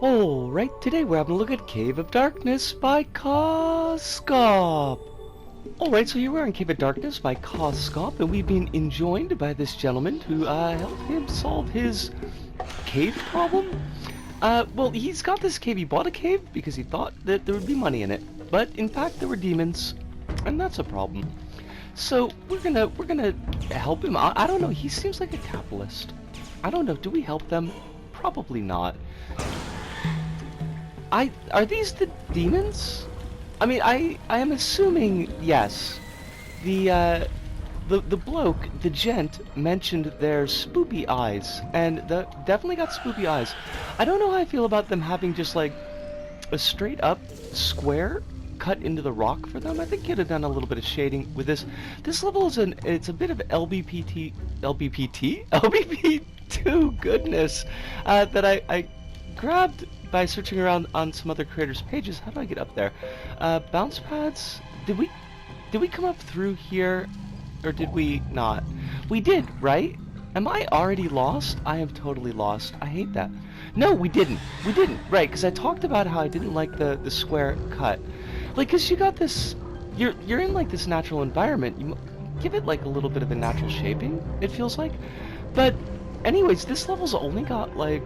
Alright, today we're having a look at Cave of Darkness by KaaaaasKop. Alright, so here we are in Cave of Darkness by KaaaaasKop, and we've been enjoined by this gentleman to help him solve his cave problem. Well, he's got this cave. He bought a cave because he thought that there would be money in it, but in fact there were demons, and that's a problem. So we're gonna help him out. I don't know, he seems like a capitalist. I don't know, do we help them? Probably not. Are these the demons? I mean, I am assuming yes. The bloke, the gent, mentioned their spoopy eyes, and definitely got spoopy eyes. I don't know how I feel about them having just like a straight up square cut into the rock for them. I think you'd have done a little bit of shading with this. This level is it's a bit of LBP2 goodness that I grabbed by searching around on some other creators' pages. How do I get up there? Bounce pads? Did we come up through here, or did we not? We did, right? Am I already lost? I am totally lost. I hate that. No, we didn't. We didn't. Right, because I talked about how I didn't like the square cut. Like, because you got this... You're in, like, this natural environment. You give it, like, a little bit of a natural shaping, it feels like. But, anyways, this level's only got, like,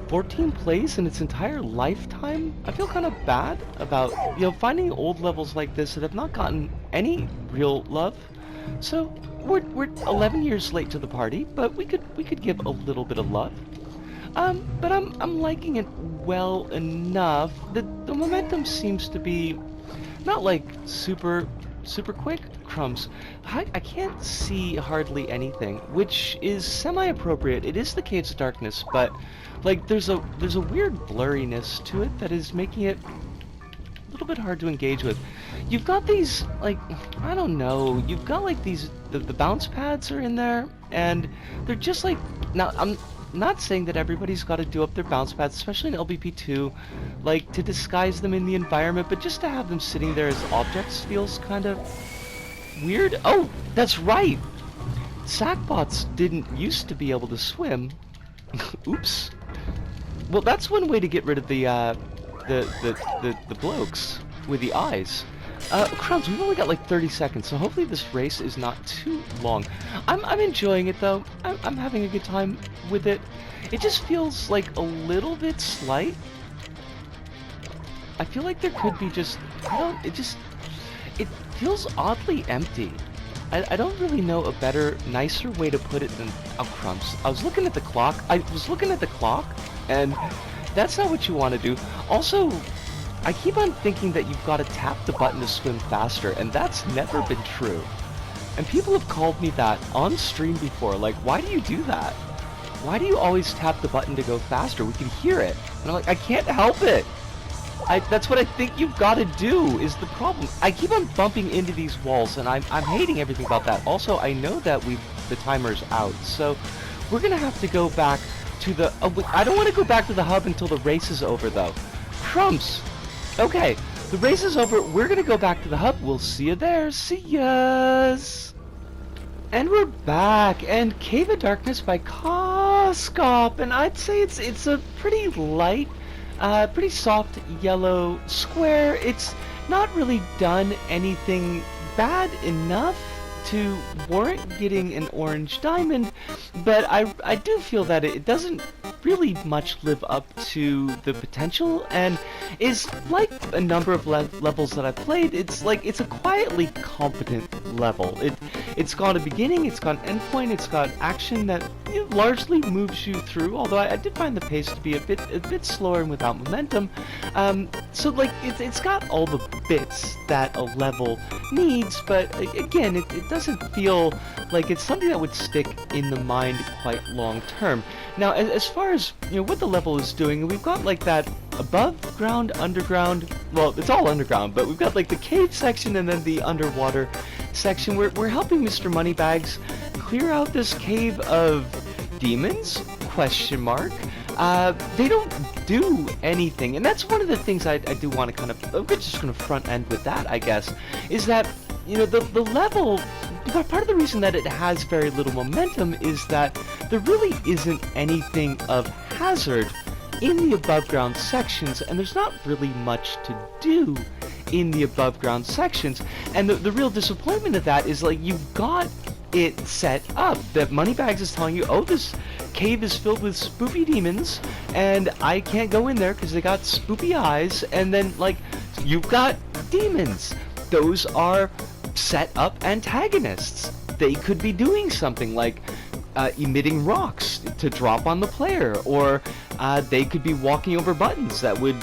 14 plays in its entire lifetime. I feel kind of bad about, finding old levels like this that have not gotten any real love. So we're 11 years late to the party, but we could give a little bit of love. But I'm liking it well enough. The momentum seems to be not like super quick. Crumbs. I can't see hardly anything, which is semi-appropriate. It is the Caves of Darkness, but like there's a weird blurriness to it that is making it a little bit hard to engage with. You've got these, like, I don't know, you've got like these, the bounce pads are in there, and they're just like, now I'm not saying that everybody's got to do up their bounce pads, especially in LBP2, like to disguise them in the environment, but just to have them sitting there as objects feels kind of weird. Oh, that's right! Sackbots didn't used to be able to swim. Oops. Well, that's one way to get rid of the blokes with the eyes. Crumbs, we've only got like 30 seconds, so hopefully this race is not too long. I'm enjoying it though. I'm having a good time with it. It just feels like a little bit slight. I feel like there could be just, it feels oddly empty. I don't really know a better, nicer way to put it than... Oh, crumbs. I was looking at the clock, and that's not what you want to do. Also, I keep on thinking that you've got to tap the button to swim faster, and that's never been true. And people have called me that on stream before, like, why do you do that? Why do you always tap the button to go faster? We can hear it. And I'm like, I can't help it! That's what I think you've got to do, is the problem. I keep on bumping into these walls, and I'm hating everything about that. Also, I know that the timer's out, so we're gonna have to go back to the... I don't want to go back to the hub until the race is over, though. Crumbs! Okay, the race is over. We're gonna go back to the hub. We'll see you there. See yas! And we're back, and Cave of Darkness by KaaaaasKop, and I'd say it's a pretty light, pretty soft yellow square. It's not really done anything bad enough to warrant getting an orange diamond, but I do feel that it doesn't really much live up to the potential, and is like a number of levels that I've played. It's a quietly competent level. It's got a beginning, it's got an endpoint, it's got action that largely moves you through, although I did find the pace to be a bit slower and without momentum. So like it's got all the bits that a level needs, but again it doesn't feel like it's something that would stick in the mind quite long term. Now, as far as what the level is doing, we've got like that above ground, underground. Well, it's all underground, but we've got like the cave section and then the underwater section. We're helping Mr. Moneybags clear out this cave of demons? Question mark. They don't do anything, and that's one of the things I do want to kind of... We're just going to front end with that, I guess, is that the level... Part of the reason that it has very little momentum is that there really isn't anything of hazard in the above ground sections, and there's not really much to do in the above ground sections. And the real disappointment of that is, like, you've got it set up that Moneybags is telling you, oh, this cave is filled with spoopy demons and I can't go in there because they got spoopy eyes. And then, like, you've got demons. Those are set up antagonists. They could be doing something like emitting rocks to drop on the player, or they could be walking over buttons that would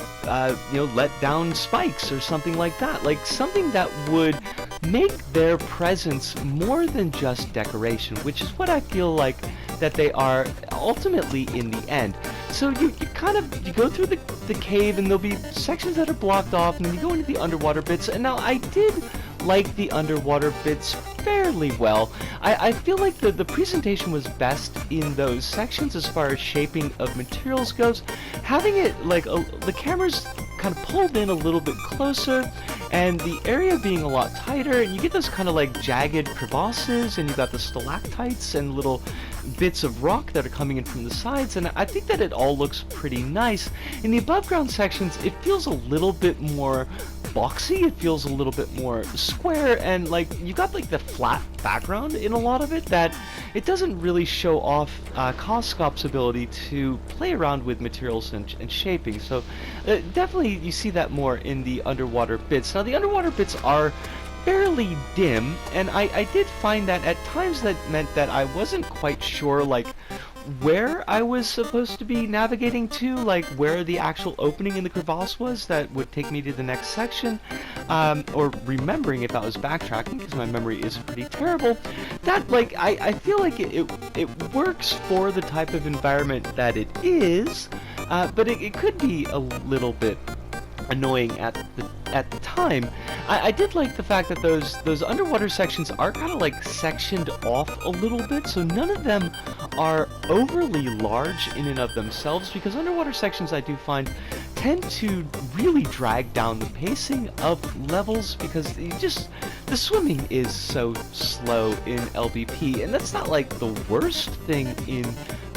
let down spikes or something like that. Like something that would make their presence more than just decoration, which is what I feel like that they are ultimately in the end. So you go through the cave, and there'll be sections that are blocked off, and then you go into the underwater bits. And now I did like the underwater bits fairly well. I feel like the presentation was best in those sections as far as shaping of materials goes. Having it like the camera's kind of pulled in a little bit closer, and the area being a lot tighter, and you get those kind of like jagged crevasses, and you got the stalactites and little bits of rock that are coming in from the sides, and I think that it all looks pretty nice. In the above ground sections, it feels a little bit more boxy, it feels a little bit more square, and like you got like the flat background in a lot of it that it doesn't really show off KaaaaasKop's ability to play around with materials and shaping. So definitely you see that more in the underwater bits. Now the underwater bits are fairly dim, and I did find that at times that meant that I wasn't quite sure like where I was supposed to be navigating to, like where the actual opening in the crevasse was that would take me to the next section, or remembering if I was backtracking, because my memory is pretty terrible. That, like, I feel like it works for the type of environment that it is, but it could be a little bit annoying at the time. I did like the fact that those underwater sections are kind of like sectioned off a little bit, so none of them are overly large in and of themselves, because underwater sections I do find tend to really drag down the pacing of levels, because the swimming is so slow in LBP, and that's not like the worst thing in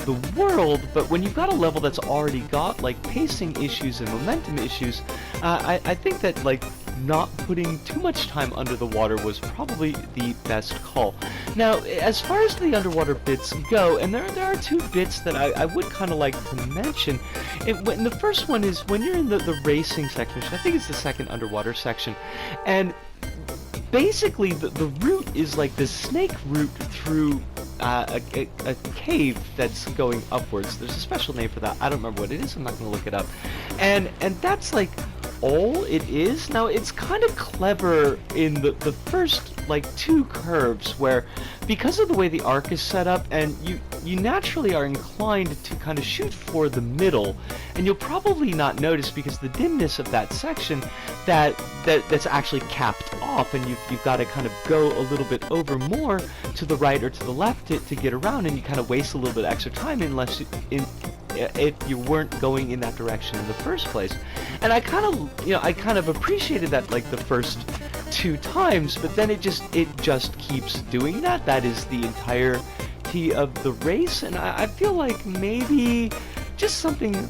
the world, but when you've got a level that's already got like pacing issues and momentum issues, I think that like not putting too much time under the water was probably the best call. Now, as far as the underwater bits go, and there are two bits that I would kind of like to mention. When the first one is when you're in the racing section, which I think is the second underwater section, and basically the route is like the snake route through a cave that's going upwards. There's a special name for that. I don't remember what it is. I'm not going to look it up. And that's like all it is. Now it's kind of clever in the first like two curves, where because of the way the arc is set up, and you naturally are inclined to kind of shoot for the middle, and you'll probably not notice because the dimness of that section that's actually capped off, and you've got to kind of go a little bit over more to the right or to the left to get around, and you kind of waste a little bit of extra time if you weren't going in that direction in the first place. And I kind of appreciated that like the first two times, but then it just keeps doing that. That is the entirety of the race, and I feel like maybe just something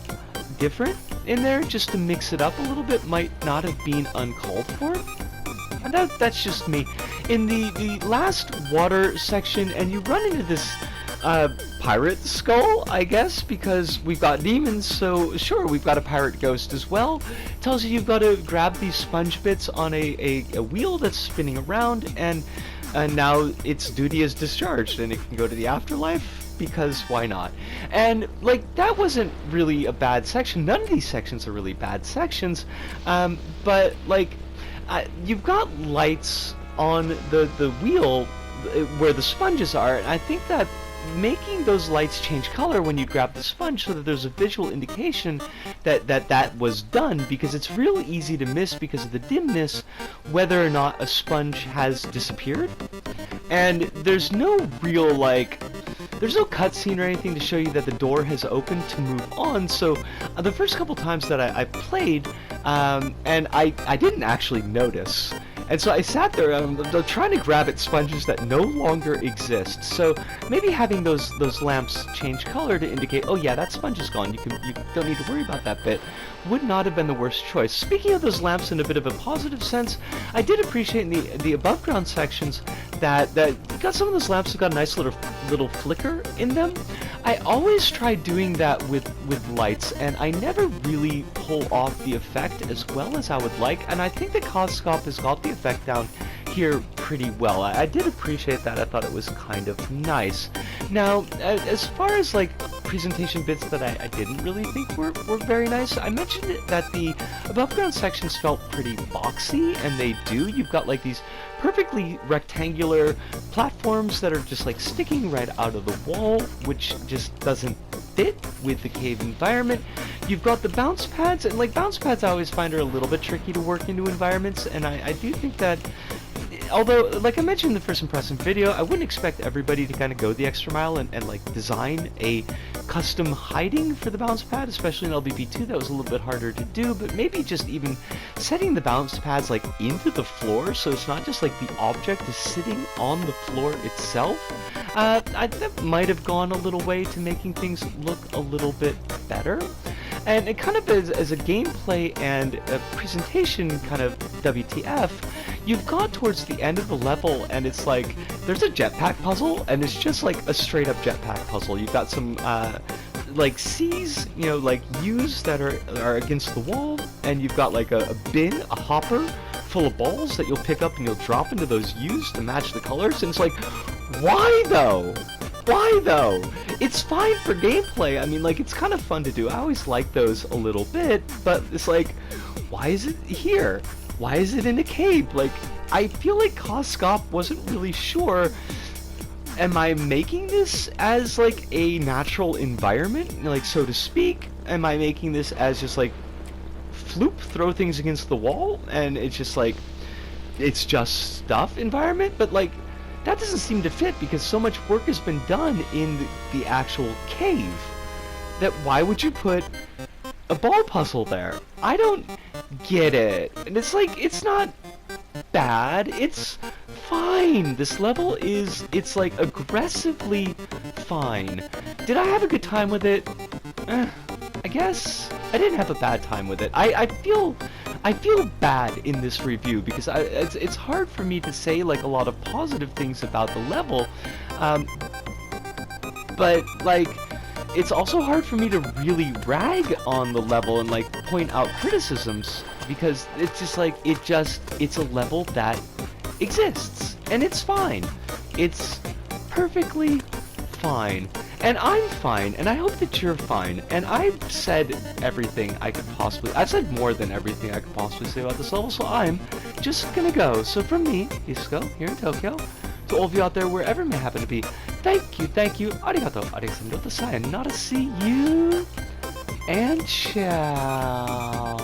different in there just to mix it up a little bit might not have been uncalled for. And that's just me. In the last water section, and you run into this pirate skull, I guess, because we've got demons, so sure, we've got a pirate ghost as well. It tells you you've got to grab these sponge bits on a wheel that's spinning around, and now its duty is discharged, and it can go to the afterlife, because why not? And like, that wasn't really a bad section. None of these sections are really bad sections, but like, you've got lights on the wheel where the sponges are, and I think that making those lights change color when you grab the sponge so that there's a visual indication that was done, because it's real easy to miss because of the dimness whether or not a sponge has disappeared. And there's no real there's no cutscene or anything to show you that the door has opened to move on. So the first couple times that I played, and I didn't actually notice And so I sat there and I'm trying to grab at sponges that no longer exist. So maybe having those lamps change color to indicate, oh yeah, that sponge is gone. You don't need to worry about that bit. Would not have been the worst choice. Speaking of those lamps in a bit of a positive sense, I did appreciate in the above ground sections that got some of those lamps have got a nice little flicker in them. I always try doing that with lights, and I never really pull off the effect as well as I would like, and I think the KaaaaasKop has got the effect down here pretty well. I did appreciate that. I thought it was kind of nice. Now, as far as like presentation bits that I didn't really think were very nice, I mentioned that the above ground sections felt pretty boxy, and they do. You've got like these perfectly rectangular platforms that are just like sticking right out of the wall, which just doesn't fit with the cave environment. You've got the bounce pads, and like bounce pads I always find are a little bit tricky to work into environments, and I do think that, although, like I mentioned in the first impression video, I wouldn't expect everybody to kind of go the extra mile and like design a custom hiding for the bounce pad, especially in LBP 2. That was a little bit harder to do, but maybe just even setting the bounce pads like into the floor, so it's not just like the object is sitting on the floor itself. That might have gone a little way to making things look a little bit better. And it kind of as a gameplay and a presentation kind of WTF, you've got towards the end of the level and it's like, there's a jetpack puzzle and it's just like a straight up jetpack puzzle. You've got some like C's, you know, like U's that are against the wall, and you've got like a bin, a hopper full of balls that you'll pick up and you'll drop into those U's to match the colors, and it's like, why though? Why though? It's fine for gameplay. I mean, like, it's kind of fun to do. I always like those a little bit, but it's like, why is it here? Why is it in a cave? Like, I feel like KaaaaasKop wasn't really sure, am I making this as like a natural environment, like, so to speak? Am I making this as just like floop, throw things against the wall and it's just like, it's just stuff environment? But like, that doesn't seem to fit because so much work has been done in the actual cave that why would you put a ball puzzle there? I don't get it. And it's like, it's not bad, it's fine. This level is, it's like aggressively fine. Did I have a good time with it? I guess I didn't have a bad time with it. I feel bad in this review because it's hard for me to say like a lot of positive things about the level, but like it's also hard for me to really rag on the level and like point out criticisms because it's just like it's a level that exists and it's fine. It's perfectly fine. And I'm fine, and I hope that you're fine. And I've said everything I could possibly... I've said more than everything I could possibly say about this level, so I'm just gonna go. So from me, Isco, here in Tokyo, to all of you out there, wherever it may happen to be, thank you, arigato, arigato, sayonara, see you, and ciao.